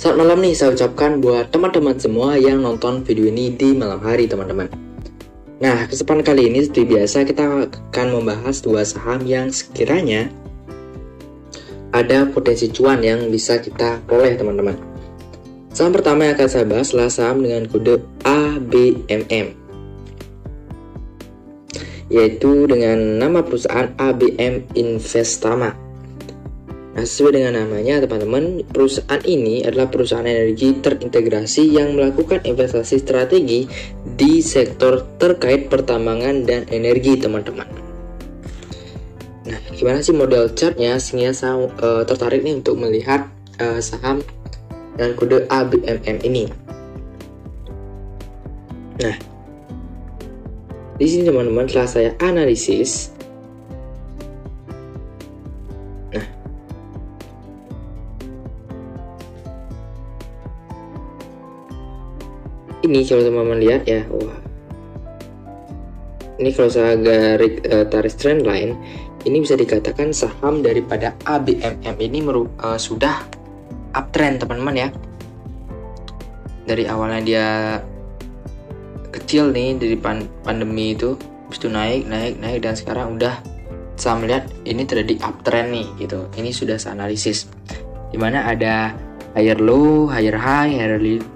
Selamat malam nih saya ucapkan buat teman-teman semua yang nonton video ini di malam hari teman-teman. Nah, kesempatan kali ini seperti biasa kita akan membahas dua saham yang sekiranya ada potensi cuan yang bisa kita peroleh teman-teman. Saham pertama yang akan saya bahas adalah saham dengan kode ABMM, yaitu dengan nama perusahaan ABM Investama. Nah, sesuai dengan namanya teman-teman, perusahaan ini adalah perusahaan energi terintegrasi yang melakukan investasi strategi di sektor terkait pertambangan dan energi teman-teman. Nah, gimana sih model chartnya? Sehingga saya tertarik nih untuk melihat saham dengan kode ABMM ini. Nah, di sini teman-teman setelah saya analisis, ini kalau teman-teman lihat ya, wah, ini kalau saya tarik trend line, ini bisa dikatakan saham daripada ABMM ini sudah uptrend teman-teman ya. Dari awalnya dia kecil nih dari pandemi itu, habis itu naik dan sekarang udah saya melihat ini terjadi uptrend nih gitu. Ini sudah saya analisis, dimana ada higher low, higher high,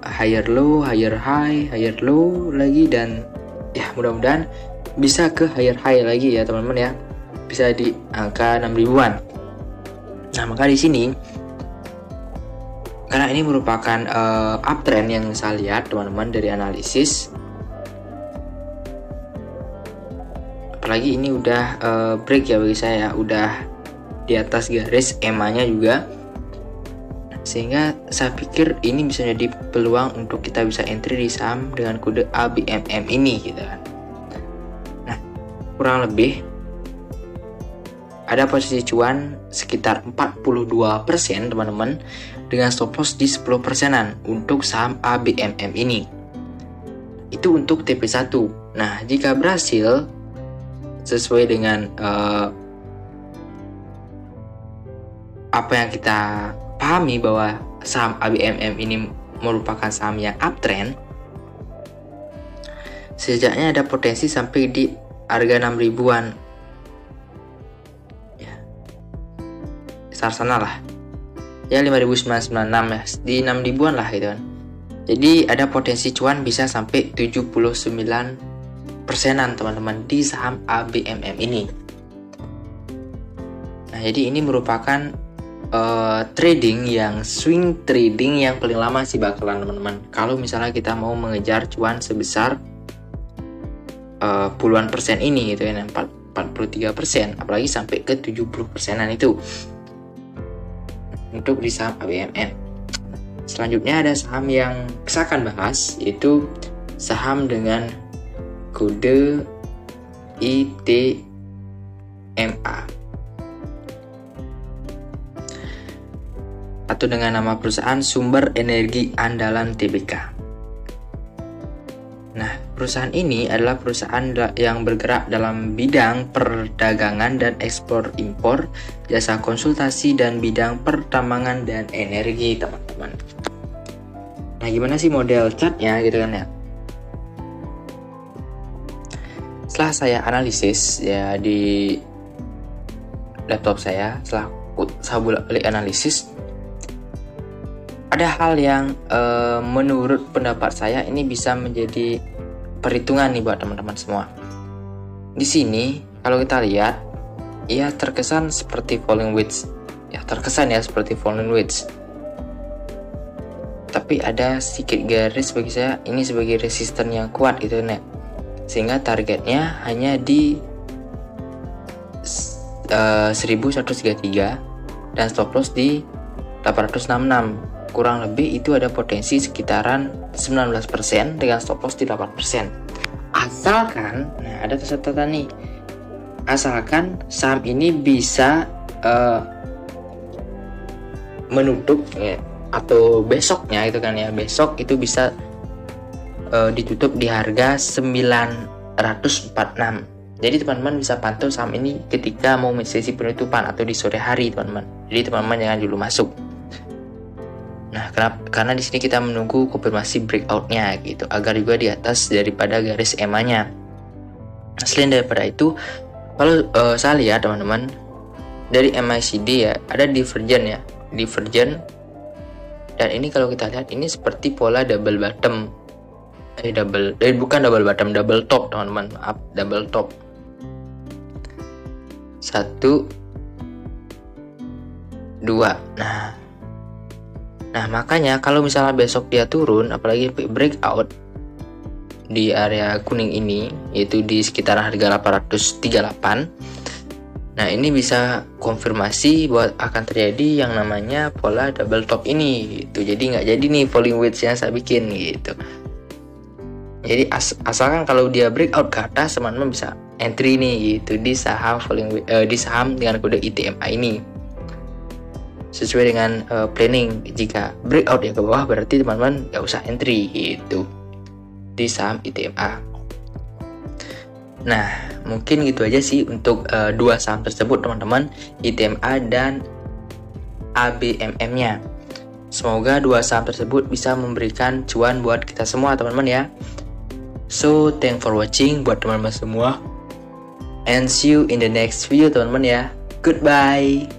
higher low, higher high, higher low lagi, dan ya mudah-mudahan bisa ke higher high lagi ya teman-teman ya, bisa di angka 6 ribuan. Nah, maka di sini karena ini merupakan uptrend yang saya lihat teman-teman dari analisis, apalagi ini udah break ya bagi saya, udah di atas garis EMA-nya juga, sehingga saya pikir ini bisa jadi peluang untuk kita bisa entry di saham dengan kode ABMM ini gitu kan. Nah, kurang lebih ada posisi cuan sekitar 42% teman-teman, dengan stop loss di 10%-an untuk saham ABMM ini. Itu untuk TP1. Nah, jika berhasil sesuai dengan apa yang kita pahami bahwa saham ABMM ini merupakan saham yang uptrend, setidaknya ada potensi sampai di harga 6 ribuan ya, sana lah ya, 5.996 ya, di 6 ribuan lah gitu kan. Jadi ada potensi cuan bisa sampai 79%-an teman-teman di saham ABMM ini. Nah, jadi ini merupakan trading yang swing trading yang paling lama sih bakalan teman-teman. Kalau misalnya kita mau mengejar cuan sebesar puluhan persen ini gitu ya, 43%, apalagi sampai ke 70%-an itu untuk di saham ABMM. Selanjutnya ada saham yang saya akan bahas, yaitu saham dengan kode ITMA atau dengan nama perusahaan Sumber Energi Andalan Tbk. Nah, perusahaan ini adalah perusahaan yang bergerak dalam bidang perdagangan dan ekspor impor, jasa konsultasi, dan bidang pertambangan dan energi teman-teman. Nah, gimana sih model chartnya gitu kan ya? Setelah saya analisis ya di laptop saya, setelah saya bolak-balik analisis, ada hal yang menurut pendapat saya ini bisa menjadi perhitungan nih buat teman-teman semua. Di sini kalau kita lihat, ya terkesan seperti falling wedge. Ya terkesan ya seperti falling wedge. Tapi ada sedikit garis bagi saya ini sebagai resisten yang kuat gitu nih. Sehingga targetnya hanya di 1133 dan stop loss di 866. Kurang lebih itu ada potensi sekitaran 19% dengan stop loss di 8%. Asalkan, nah ada catatan nih, asalkan saham ini bisa menutup ya, atau besoknya itu kan ya, besok itu bisa ditutup di harga 946. Jadi teman-teman bisa pantau saham ini ketika mau sesi penutupan atau di sore hari teman-teman. Jadi teman-teman jangan dulu masuk. Nah, karena di sini kita menunggu konfirmasi breakout-nya gitu, agar juga di atas daripada garis EMA-nya. Nah, selain daripada itu, kalau saya lihat teman-teman, dari MACD ya ada divergen ya, divergen. Dan ini kalau kita lihat ini seperti pola double bottom, bukan double bottom, double top teman-teman, maaf, double top. 1, 2. Nah, makanya kalau misalnya besok dia turun, apalagi breakout di area kuning ini, yaitu di sekitar harga 838. Nah, ini bisa konfirmasi buat akan terjadi yang namanya pola double top ini gitu. Jadi nggak jadi nih falling wedge yang saya bikin gitu. Jadi asalkan kalau dia breakout ke atas, teman-teman bisa entry nih gitu di saham di saham dengan kode ITMA ini. Sesuai dengan planning. Jika breakout ya ke bawah, berarti teman-teman nggak usah entry gitu di saham ITMA. Nah, mungkin gitu aja sih untuk dua saham tersebut teman-teman, ITMA dan ABMM-nya. Semoga dua saham tersebut bisa memberikan cuan buat kita semua teman-teman ya. So, thanks for watching buat teman-teman semua, and see you in the next video teman-teman ya. Goodbye.